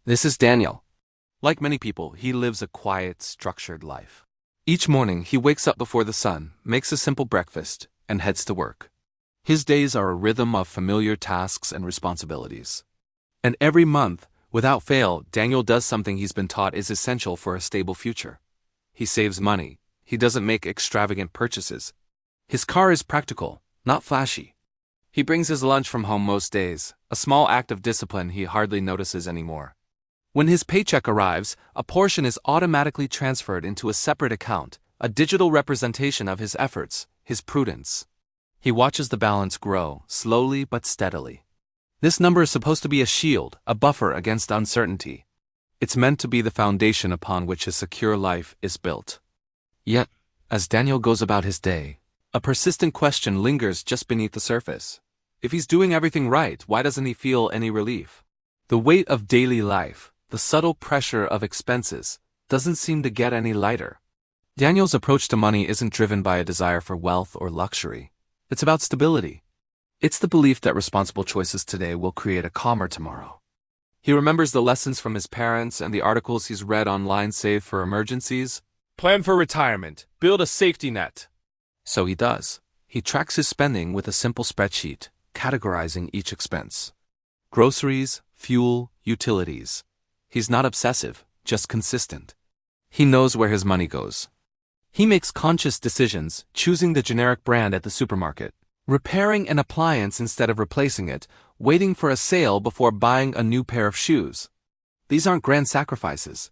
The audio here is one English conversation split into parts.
This is Daniel. Like many people, he lives a quiet, structured life. Each morning, he wakes up before the sun, makes a simple breakfast, and heads to work. His days are a rhythm of familiar tasks and responsibilities. And every month, without fail, Daniel does something he's been taught is essential for a stable future. He saves money. He doesn't make extravagant purchases. His car is practical, not flashy. He brings his lunch from home most days, a small act of discipline he hardly notices anymore. When his paycheck arrives, a portion is automatically transferred into a separate account, a digital representation of his efforts, his prudence. He watches the balance grow, slowly but steadily. This number is supposed to be a shield, a buffer against uncertainty. It's meant to be the foundation upon which his secure life is built. Yet, as Daniel goes about his day, a persistent question lingers just beneath the surface. If he's doing everything right, why doesn't he feel any relief? The weight of daily life, the subtle pressure of expenses, doesn't seem to get any lighter. Daniel's approach to money isn't driven by a desire for wealth or luxury. It's about stability. It's the belief that responsible choices today will create a calmer tomorrow. He remembers the lessons from his parents and the articles he's read online. Save for emergencies. Plan for retirement. Build a safety net. So he does. He tracks his spending with a simple spreadsheet, categorizing each expense. Groceries, fuel, utilities. He's not obsessive, just consistent. He knows where his money goes. He makes conscious decisions, choosing the generic brand at the supermarket, repairing an appliance instead of replacing it, waiting for a sale before buying a new pair of shoes. These aren't grand sacrifices.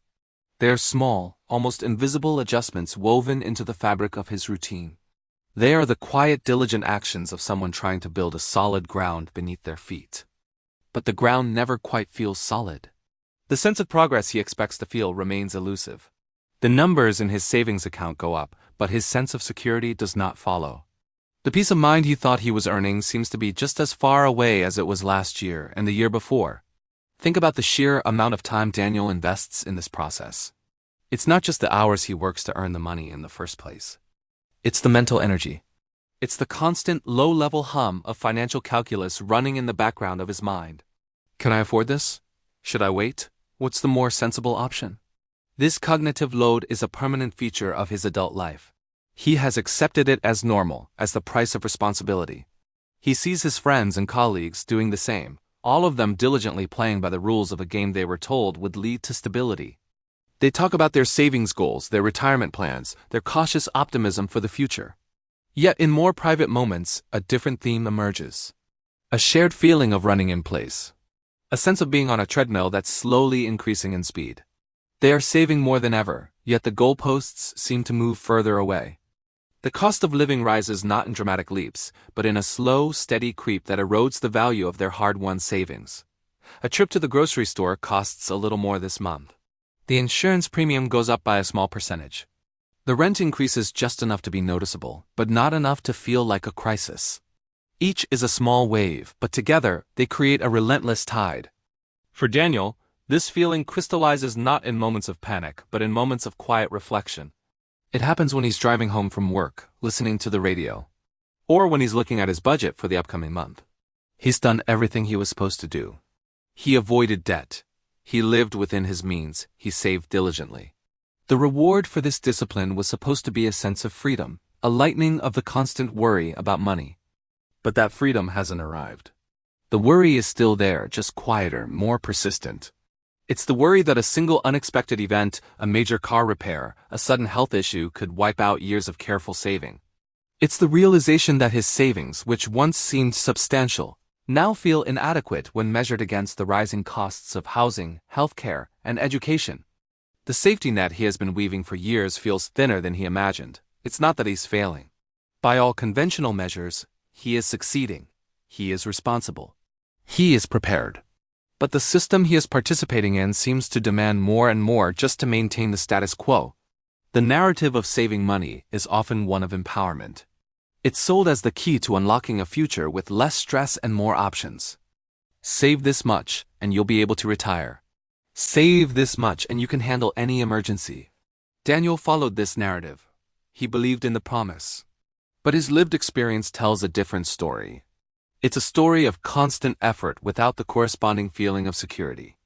They're small, almost invisible adjustments woven into the fabric of his routine. They are the quiet, diligent actions of someone trying to build a solid ground beneath their feet. But the ground never quite feels solid. The sense of progress he expects to feel remains elusive. The numbers in his savings account go up, but his sense of security does not follow. The peace of mind he thought he was earning seems to be just as far away as it was last year and the year before. Think about the sheer amount of time Daniel invests in this process. It's not just the hours he works to earn the money in the first place. It's the mental energy. It's the constant, low-level hum of financial calculus running in the background of his mind. Can I afford this? Should I wait? What's the more sensible option? This cognitive load is a permanent feature of his adult life. He has accepted it as normal, as the price of responsibility. He sees his friends and colleagues doing the same, all of them diligently playing by the rules of a game they were told would lead to stability. They talk about their savings goals, their retirement plans, their cautious optimism for the future. Yet in more private moments, a different theme emerges. A shared feeling of running in place. A sense of being on a treadmill that's slowly increasing in speed. They are saving more than ever, yet the goalposts seem to move further away. The cost of living rises not in dramatic leaps, but in a slow, steady creep that erodes the value of their hard-won savings. A trip to the grocery store costs a little more this month. The insurance premium goes up by a small percentage. The rent increases just enough to be noticeable, but not enough to feel like a crisis. Each is a small wave, but together they create a relentless tide. For Daniel, this feeling crystallizes not in moments of panic, but in moments of quiet reflection. It happens when he's driving home from work, listening to the radio. Or when he's looking at his budget for the upcoming month. He's done everything he was supposed to do. He avoided debt. He lived within his means. He saved diligently. The reward for this discipline was supposed to be a sense of freedom, a lightening of the constant worry about money. But that freedom hasn't arrived. The worry is still there, just quieter, more persistent. It's the worry that a single unexpected event, a major car repair, a sudden health issue could wipe out years of careful saving. It's the realization that his savings, which once seemed substantial, now feel inadequate when measured against the rising costs of housing, healthcare, and education. The safety net he has been weaving for years feels thinner than he imagined. It's not that he's failing. By all conventional measures, he is succeeding. He is responsible. He is prepared. But the system he is participating in seems to demand more and more just to maintain the status quo. The narrative of saving money is often one of empowerment. It's sold as the key to unlocking a future with less stress and more options. Save this much, and you'll be able to retire. Save this much, and you can handle any emergency. Daniel followed this narrative. He believed in the promise. But his lived experience tells a different story. It's a story of constant effort without the corresponding feeling of security.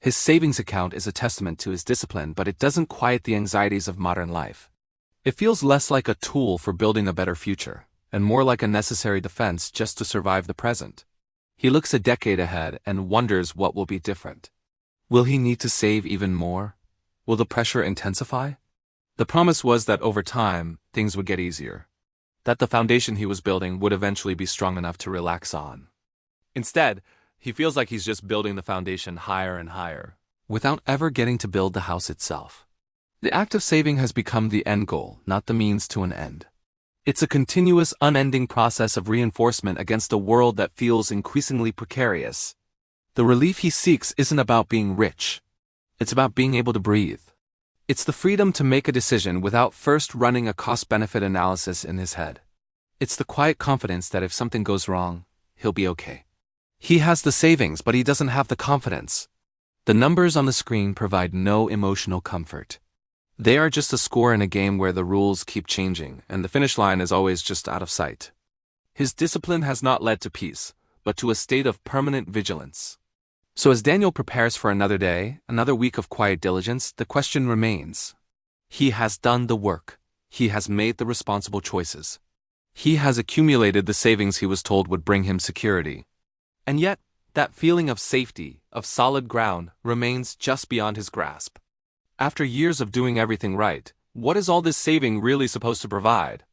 His savings account is a testament to his discipline, but it doesn't quiet the anxieties of modern life. It feels less like a tool for building a better future, and more like a necessary defense just to survive the present. He looks a decade ahead and wonders what will be different. Will he need to save even more? Will the pressure intensify? The promise was that over time, things would get easier. That the foundation he was building would eventually be strong enough to relax on. Instead, he feels like he's just building the foundation higher and higher, without ever getting to build the house itself. The act of saving has become the end goal, not the means to an end. It's a continuous, unending process of reinforcement against a world that feels increasingly precarious. The relief he seeks isn't about being rich. It's about being able to breathe. It's the freedom to make a decision without first running a cost-benefit analysis in his head. It's the quiet confidence that if something goes wrong, he'll be okay. He has the savings, but he doesn't have the confidence. The numbers on the screen provide no emotional comfort. They are just a score in a game where the rules keep changing, and the finish line is always just out of sight. His discipline has not led to peace, but to a state of permanent vigilance. So as Daniel prepares for another day, another week of quiet diligence, the question remains. He has done the work. He has made the responsible choices. He has accumulated the savings he was told would bring him security. And yet, that feeling of safety, of solid ground, remains just beyond his grasp. After years of doing everything right, what is all this saving really supposed to provide?